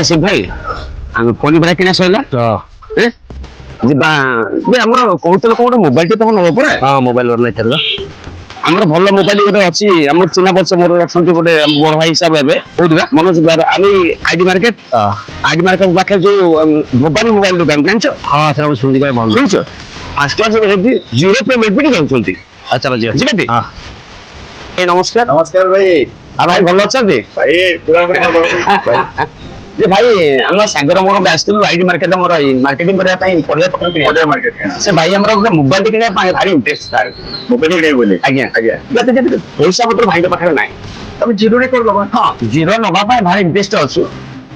ସେ ଭାଇ ଆମେ ପନିପରିବା କିଣା ସରିଲା ଯିବା ଆମର କହୁଥିଲେ କଣ ଗୋଟେ ମୋବାଇଲଟେ ତମ ନବ ପରା। ହଁ ମୋବାଇଲ ନେଇଥିଲା ଆମର ଭଲ ମୋବାଇଲ ଗୋଟେ ଅଛି ଆମର ଚିହ୍ନା ପରିଚୟ ମୋର ଅଛନ୍ତି ଗୋଟେ ବଡ ଭାଇ ହିସାବ ହେବେ କୋଉଠିକା ମନୋଜ ଆମେ ଆଇଡି ମାର୍କେଟ ପାଖରେ ଯୋଉ ମୋବାଇଲ ଦୋକାନ ଜାଣିଛ? ହଁ ସେଟା ମୁଁ ଶୁଣିଛି ଭଲ ଶୁଣିଛ ଫାଷ୍ଟ କ୍ଲାସ ଜିରୋ ପେମେଣ୍ଟ ବି ଯାଉଛନ୍ତି। ଆଚ୍ଛା ଯିବା ଯିବାଟି ନମସ୍କାର। ନମସ୍କାର ଭାଇ। ଆଉ ଭାଇ ଭଲ ଅଛନ୍ତି? ଭାଇ ଯେ ଭାଇ ଆମ ସାଙ୍ଗର ମୋର ଆସିଥିଲୁ ଆଇଡି ମାର୍କେଟ ମୋର ମାର୍କେଟିଂ କରିବା ପାଇଁ ପରିବା ମାର୍କେଟ ସେ ଭାଇ ଆମର ଗୋଟେ ମୋବାଇଲ କିଣିବା ପାଇଁ ଭାରି ଇଣ୍ଟରେଷ୍ଟ ମୋବାଇଲ କିଣିବେ ବୋଲି। ଆଜ୍ଞା ଆଜ୍ଞା ପଇସା ପତ୍ର ଭାଇଙ୍କ ପାଖରେ ନାହିଁ ତମେ ଜିରୋରେ କରିଦବା। ହଁ ଜିରୋ ନବା ପାଇଁ ଭାରି ଇଣ୍ଟରେଷ୍ଟ ଅଛୁ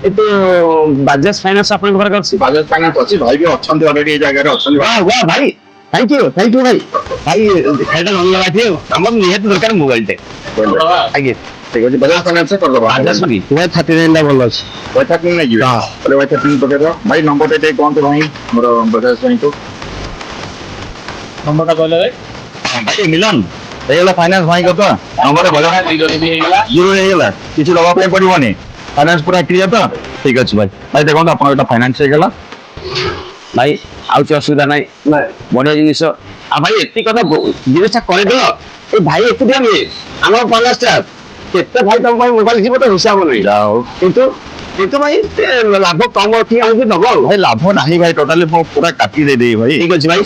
କିନ୍ତୁ ବାଜାଜ ଫାଇନାନ୍ସ ଆପଣଙ୍କ ପାଖରେ ଅଛି? ବାଜାଜ ଫାଇନାନ୍ସ ଅଛି ଭାଇ ବି ଅଛନ୍ତି ଅଲରେଡି ଏ ଜାଗାରେ ଅଛନ୍ତି। ଭାଇ ଥ୍ୟାଙ୍କ ୟୁ ଭାଇ ଭାଇ ଖାଇଟା ଧନ୍ୟବାଦ ଆମର ନିହାତି ଦରକାର ମୋବାଇଲଟେ ଆଜ୍ଞା ଠିକ ଅଛି ବାଜାଜ ଫାଇନାନ୍ସ କରିଦବା। ବାଜାଜ ବି ଟା ଭଲ ଅଛି ପଇସା କିଣି ନେଇଯିବେ ତାହେଲେ ପଇସା କିଣି ପକେଇଦବା। ଭାଇ ନମ୍ବରଟା ଟିକେ କୁହନ୍ତୁ ଭାଇ ମୋର ବଜାଜ ବ୍ୟାଙ୍କରୁ ନମ୍ବରଟା କହିଲେ ଭାଇ ମିଲନ ହେଇଗଲା ଫାଇନାନ୍ସ ଭାଇଙ୍କ ତ ନମ୍ବର ଜିରୋ ହେଇଗଲା କିଛି ଦବା ପାଇଁ ପଡିବନି ଫାଇନାନ୍ସ ପୁରା କ୍ଲିୟର ତ ଠିକ ଅଛି ଭାଇ। ଭାଇ ଦେଖନ୍ତୁ ଆପଣଙ୍କ ଏଇଟା ଫାଇନାନ୍ସ ହେଇଗଲା ଭାଇ ଆଉ କିଛି ଅସୁବିଧା ନାହିଁ ବଢିଆ ଜିନିଷ ଆଉ ଭାଇ ଏତିକି କଥା ଜିନିଷଟା କରିଦେଲ ଏ ଭାଇ ଏକୁଟିଆ ନୁହେଁ ଆମର ପାଞ୍ଚ ଷ୍ଟାଫ କେତେ ଭାଇ ତମ ପାଇଁ ମୋବାଇଲ ଯିବ ତ ହିସାବ ନାହିଁ କିନ୍ତୁ ଭାଇ ଲାଭ କମ ଅଛି ଆମକୁ ଦବ ଆଉ ଭାଇ ଲାଭ ନାହିଁ ଭାଇ ଟୋଟାଲି ମୁଁ ପୁରା କାଟି ଦେଇଦେବି ଭାଇ। ଠିକ ଅଛି ଭାଇ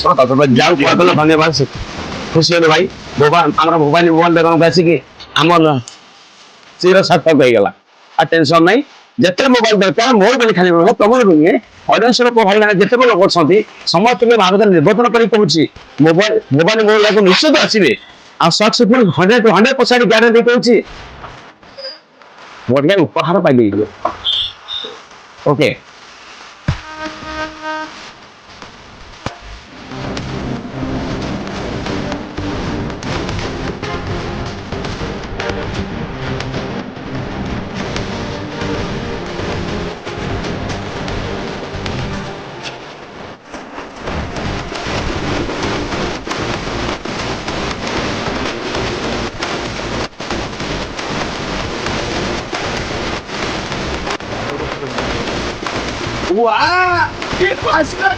ଯାଉ ଧନ୍ୟବାଦ ଖୁସି ହେଲେ ଭାଇ ଆମର ମୋବାଇଲ ଦୋକାନକୁ ଆସିକି ଆମର ଚିର ସାର୍ଥକ ହେଇଗଲା ଆଉ ଟେନସନ ନାହିଁ ଯେତେ ମୋବାଇଲ ଦରକାର ମୋର ବୋଲି ଖାଲି ତମର ନୁହେଁ ଅଡିଏନ୍ସ ଲୋକ ଭାଇମାନେ ଯେତେବେଳେ ଲୋକ ଅଛନ୍ତି ସମସ୍ତଙ୍କୁ ଭାରତରେ ନିର୍ବାଚନ କରି କହୁଛି ମୋବାଇଲ ମୋ ଲାଗୁ ନିଶ୍ଚିତ ଆସିବେ ଆଉ ସକ୍ସେସଫୁଲ 100% ଗ୍ୟାରେଣ୍ଟି କହୁଛି ବଢିଆ ଉପହାର ପାଇବେ okay. Wow! It was the